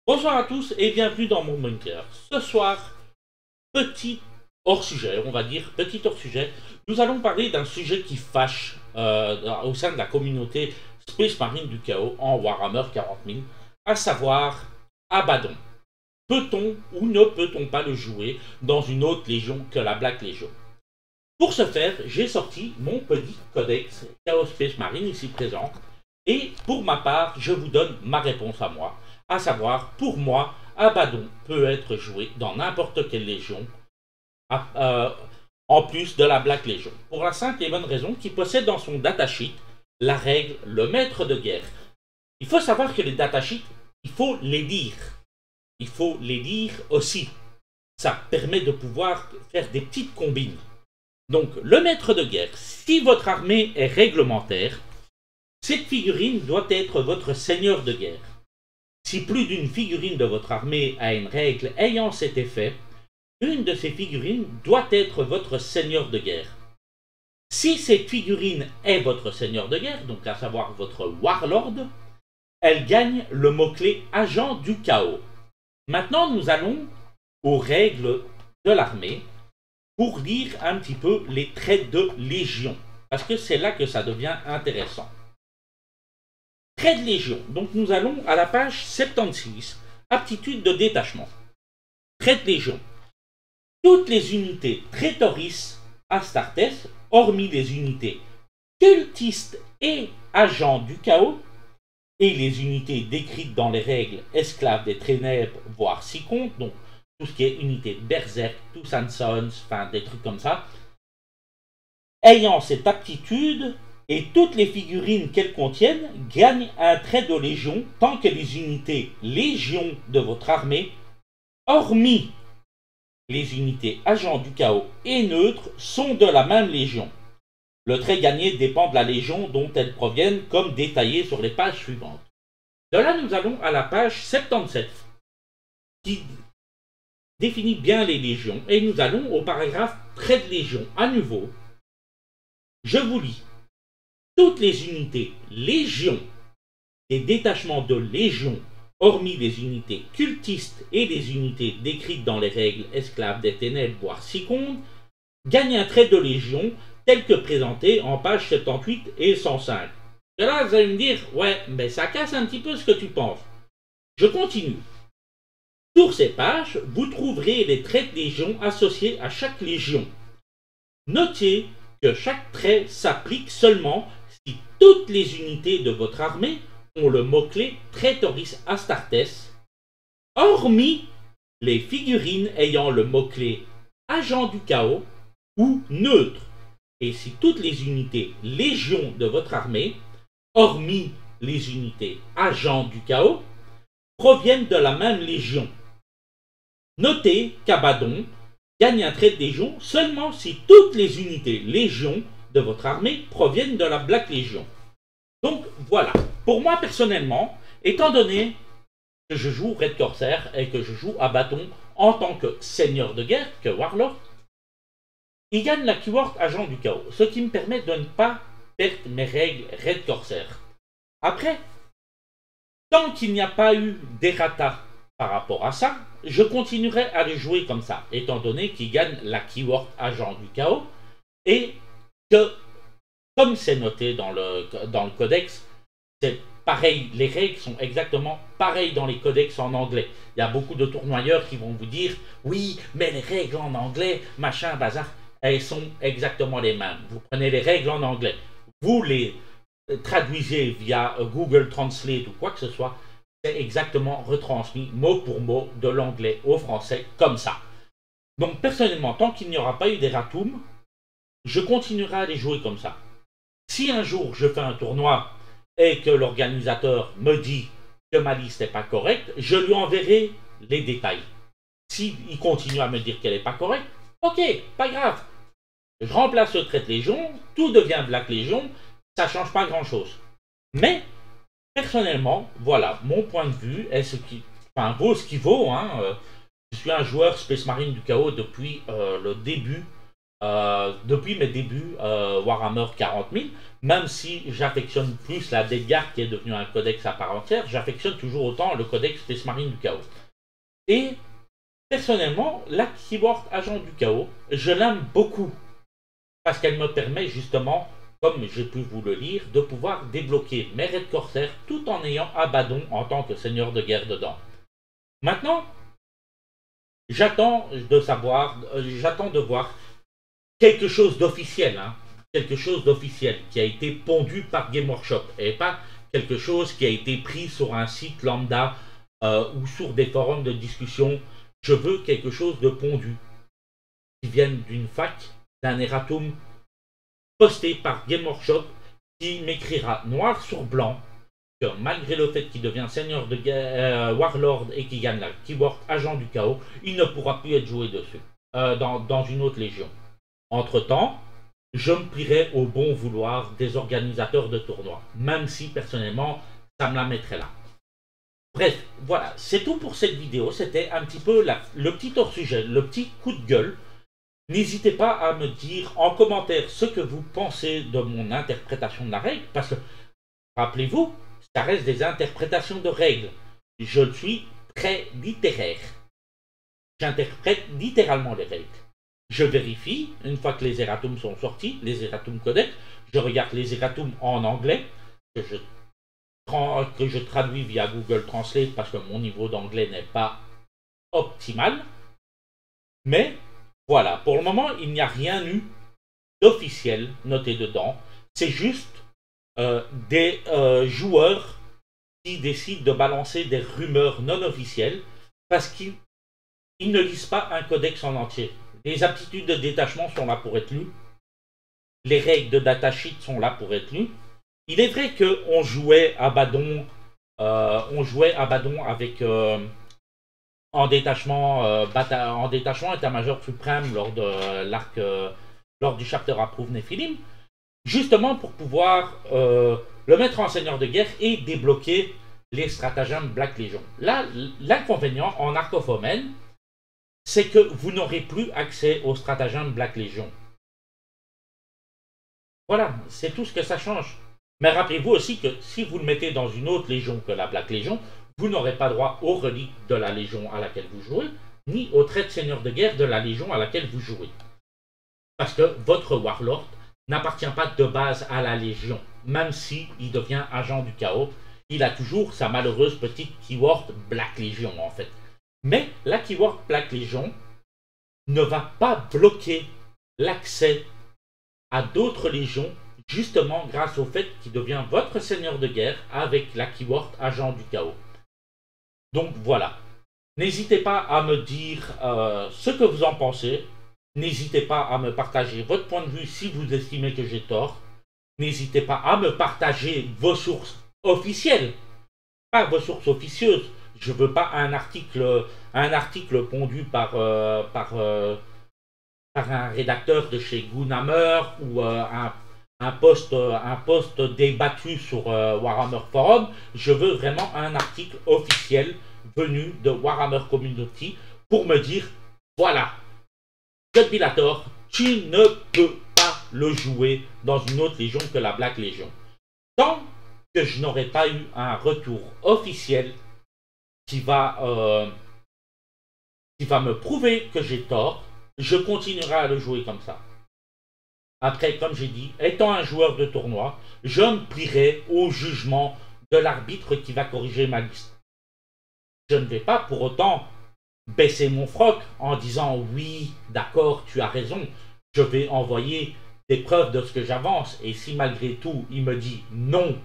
Bonsoir à tous et bienvenue dans mon bunker. Ce soir, petit hors-sujet, on va dire, petit hors-sujet, nous allons parler d'un sujet qui fâche au sein de la communauté Space Marine du Chaos en Warhammer 40 000, à savoir Abaddon. Peut-on ou ne peut-on pas le jouer dans une autre légion que la Black Legion? Pour ce faire, j'ai sorti mon petit codex Chaos Space Marine ici présent, et pour ma part, je vous donne ma réponse à moi. À savoir, pour moi, Abaddon peut être joué dans n'importe quelle légion, en plus de la Black Legion. Pour la simple et bonne raison qu'il possède dans son datasheet la règle le maître de guerre. Il faut savoir que les datasheets, il faut les lire. Il faut les lire aussi. Ça permet de pouvoir faire des petites combines. Donc, le maître de guerre, si votre armée est réglementaire, cette figurine doit être votre seigneur de guerre. Si plus d'une figurine de votre armée a une règle ayant cet effet, une de ces figurines doit être votre seigneur de guerre. Si cette figurine est votre seigneur de guerre, donc à savoir votre warlord, elle gagne le mot-clé agent du chaos. Maintenant, nous allons aux règles de l'armée pour lire un petit peu les traits de légion, parce que c'est là que ça devient intéressant. Traits de légion. Donc nous allons à la page 76, aptitude de détachement. Traits de légion. Toutes les unités Traitoris Astartes, hormis les unités cultistes et agents du chaos, et les unités décrites dans les règles esclaves des ténèbres, voire Sicontes, donc tout ce qui est unité Berserk, Tous and Sons, enfin des trucs comme ça, ayant cette aptitude, et toutes les figurines qu'elles contiennent gagnent un trait de légion tant que les unités légion de votre armée, hormis les unités agents du chaos et neutres, sont de la même légion. Le trait gagné dépend de la légion dont elles proviennent, comme détaillé sur les pages suivantes. De là, nous allons à la page 77, qui définit bien les légions, et nous allons au paragraphe traits de légion. À nouveau, je vous lis. Toutes les unités légion et détachements de légion, hormis les unités cultistes et les unités décrites dans les règles esclaves des ténèbres, voire Sicontes, gagnent un trait de légion tel que présenté en pages 78 et 105. Et là, vous allez me dire, ouais, mais ça casse un petit peu ce que tu penses. Je continue. Sur ces pages, vous trouverez les traits de légion associés à chaque légion. Notez que chaque trait s'applique seulement si toutes les unités de votre armée ont le mot-clé Traitoris Astartes, hormis les figurines ayant le mot-clé Agent du chaos ou neutre, et si toutes les unités Légion de votre armée, hormis les unités Agents du chaos, proviennent de la même légion. Notez qu'Abaddon gagne un trait de légion seulement si toutes les unités Légion de votre armée proviennent de la Black Legion. Donc voilà, pour moi personnellement, étant donné que je joue Red Corsair et que je joue Abaddon en tant que seigneur de guerre, que Warlord, il gagne la keyword agent du chaos, ce qui me permet de ne pas perdre mes règles Red Corsair. Après, tant qu'il n'y a pas eu d'errata par rapport à ça, je continuerai à les jouer comme ça, étant donné qu'il gagne la keyword agent du chaos, et que, comme c'est noté dans le codex, c'est pareil, les règles sont exactement pareilles dans les codex en anglais. Il y a beaucoup de tournoyeurs qui vont vous dire « Oui, mais les règles en anglais, machin, bazar, elles sont exactement les mêmes. » Vous prenez les règles en anglais, vous les traduisez via Google Translate ou quoi que ce soit, c'est exactement retransmis mot pour mot de l'anglais au français comme ça. Donc personnellement, tant qu'il n'y aura pas eu d'erratum, je continuerai à les jouer comme ça. Si un jour je fais un tournoi et que l'organisateur me dit que ma liste n'est pas correcte, je lui enverrai les détails. S'il continue à me dire qu'elle n'est pas correcte, ok, pas grave. Je remplace le trait de légion, tout devient Black Legion, ça ne change pas grand chose. Mais, personnellement, voilà, mon point de vue est ce qui, enfin, vaut ce qui vaut. Je suis un joueur Space Marine du chaos depuis le début depuis mes débuts Warhammer 40 000, même si j'affectionne plus la Death Guard qui est devenue un codex à part entière, j'affectionne toujours autant le codex Space Marine du Chaos. Et personnellement, la Keyword Agent du Chaos, je l'aime beaucoup parce qu'elle me permet justement, comme j'ai pu vous le lire, de pouvoir débloquer mes raids corsaires tout en ayant Abaddon en tant que seigneur de guerre dedans. Maintenant, j'attends de voir quelque chose d'officiel, quelque chose d'officiel qui a été pondu par Game Workshop et pas quelque chose qui a été pris sur un site lambda ou sur des forums de discussion. Je veux quelque chose de pondu qui vienne d'une fac, d'un erratum posté par Game Workshop qui m'écrira noir sur blanc que malgré le fait qu'il devient seigneur de guerre, Warlord et qu'il gagne la Keyword Agent du Chaos, il ne pourra plus être joué dessus dans une autre légion. Entre-temps, je me plierai au bon vouloir des organisateurs de tournois, même si personnellement, ça me la mettrait là. Bref, voilà, c'est tout pour cette vidéo. C'était un petit peu le petit hors-sujet, le petit coup de gueule. N'hésitez pas à me dire en commentaire ce que vous pensez de mon interprétation de la règle, parce que, rappelez-vous, ça reste des interprétations de règles. Je suis très littéraire. J'interprète littéralement les règles. Je vérifie, une fois que les erratums sont sortis, les erratums codex, je regarde les erratums en anglais, que je traduis via Google Translate parce que mon niveau d'anglais n'est pas optimal. Mais voilà, pour le moment, il n'y a rien eu d'officiel noté dedans. C'est juste des joueurs qui décident de balancer des rumeurs non officielles parce qu'ils ne lisent pas un codex en entier. Les aptitudes de détachement sont là pour être lues. Les règles de datasheet sont là pour être lues. Il est vrai qu'on jouait Abaddon, avec en détachement état-major suprême lors de l'arc, lors du chapter Approve Nephilim, justement pour pouvoir le mettre en seigneur de guerre et débloquer les stratagèmes Black Legion. Là, l'inconvénient en Arc of Omen, c'est que vous n'aurez plus accès aux stratagèmes Black Legion. Voilà, c'est tout ce que ça change. Mais rappelez-vous aussi que si vous le mettez dans une autre légion que la Black Legion, vous n'aurez pas droit aux reliques de la légion à laquelle vous jouez, ni aux traits de seigneur de guerre de la légion à laquelle vous jouez. Parce que votre Warlord n'appartient pas de base à la légion, même si il devient agent du chaos, il a toujours sa malheureuse petite keyword Black Legion en fait. Mais la keyword Black Legion ne va pas bloquer l'accès à d'autres légions, justement grâce au fait qu'il devient votre seigneur de guerre avec la keyword agent du chaos. Donc voilà. N'hésitez pas à me dire ce que vous en pensez. N'hésitez pas à me partager votre point de vue si vous estimez que j'ai tort. N'hésitez pas à me partager vos sources officielles, pas vos sources officieuses. Je ne veux pas un article pondu par un rédacteur de chez Goonhammer ou un post débattu sur Warhammer Forum. Je veux vraiment un article officiel venu de Warhammer Community pour me dire, voilà, Judbilator, tu ne peux pas le jouer dans une autre légion que la Black Legion. Tant que je n'aurai pas eu un retour officiel qui va me prouver que j'ai tort, je continuerai à le jouer comme ça. Après, comme j'ai dit, étant un joueur de tournoi, je me plierai au jugement de l'arbitre qui va corriger ma liste. Je ne vais pas pour autant baisser mon froc en disant « Oui, d'accord, tu as raison, je vais envoyer des preuves de ce que j'avance. » Et si malgré tout, il me dit « Non,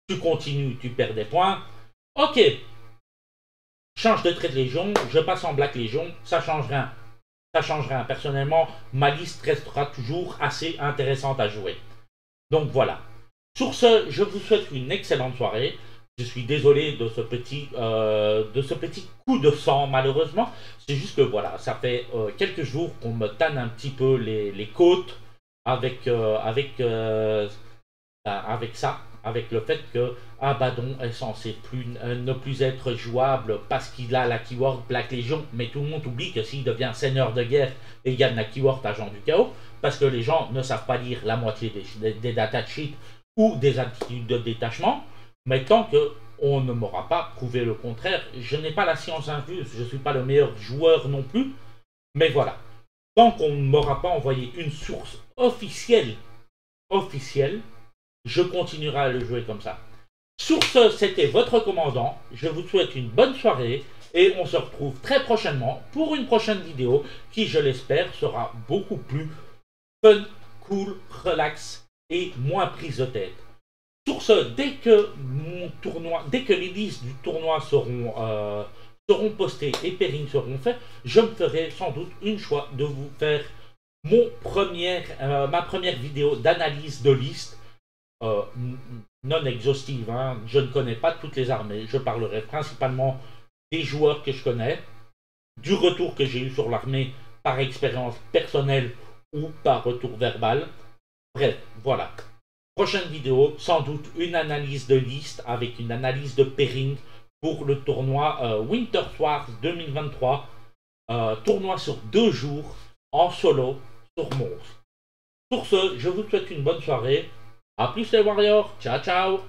tu continues, tu perds des points. » Ok, change de trait de légion, je passe en Black Légion, ça change rien. Ça change rien. Personnellement, ma liste restera toujours assez intéressante à jouer. Donc voilà. Sur ce, je vous souhaite une excellente soirée. Je suis désolé de ce petit coup de sang, malheureusement. C'est juste que voilà, ça fait quelques jours qu'on me tanne un petit peu les côtes avec ça. avec le fait que Abaddon est censé ne plus être jouable parce qu'il a la keyword Black Legion, mais tout le monde oublie que s'il devient seigneur de guerre et gagne la keyword agent du chaos, parce que les gens ne savent pas lire la moitié des datasheets ou des attitudes de détachement, mais tant que on ne m'aura pas prouvé le contraire, je n'ai pas la science infuse, je ne suis pas le meilleur joueur non plus, mais voilà. Tant qu'on ne m'aura pas envoyé une source officielle, je continuerai à le jouer comme ça. Sur ce, c'était votre commandant. Je vous souhaite une bonne soirée et on se retrouve très prochainement pour une prochaine vidéo qui, je l'espère, sera beaucoup plus fun, cool, relax et moins prise de tête. Sur ce, dès que les listes du tournoi seront postées et pairings seront faits, je me ferai sans doute une choix de vous faire ma première vidéo d'analyse de liste non exhaustive. Hein. Je ne connais pas toutes les armées. Je parlerai principalement des joueurs que je connais, du retour que j'ai eu sur l'armée par expérience personnelle ou par retour verbal. Bref, voilà. Prochaine vidéo, sans doute une analyse de liste avec une analyse de pairing pour le tournoi Winter Wars 2023. Tournoi sur 2 jours en solo sur Mons. Sur ce, je vous souhaite une bonne soirée. A plus les Warriors. Ciao, ciao.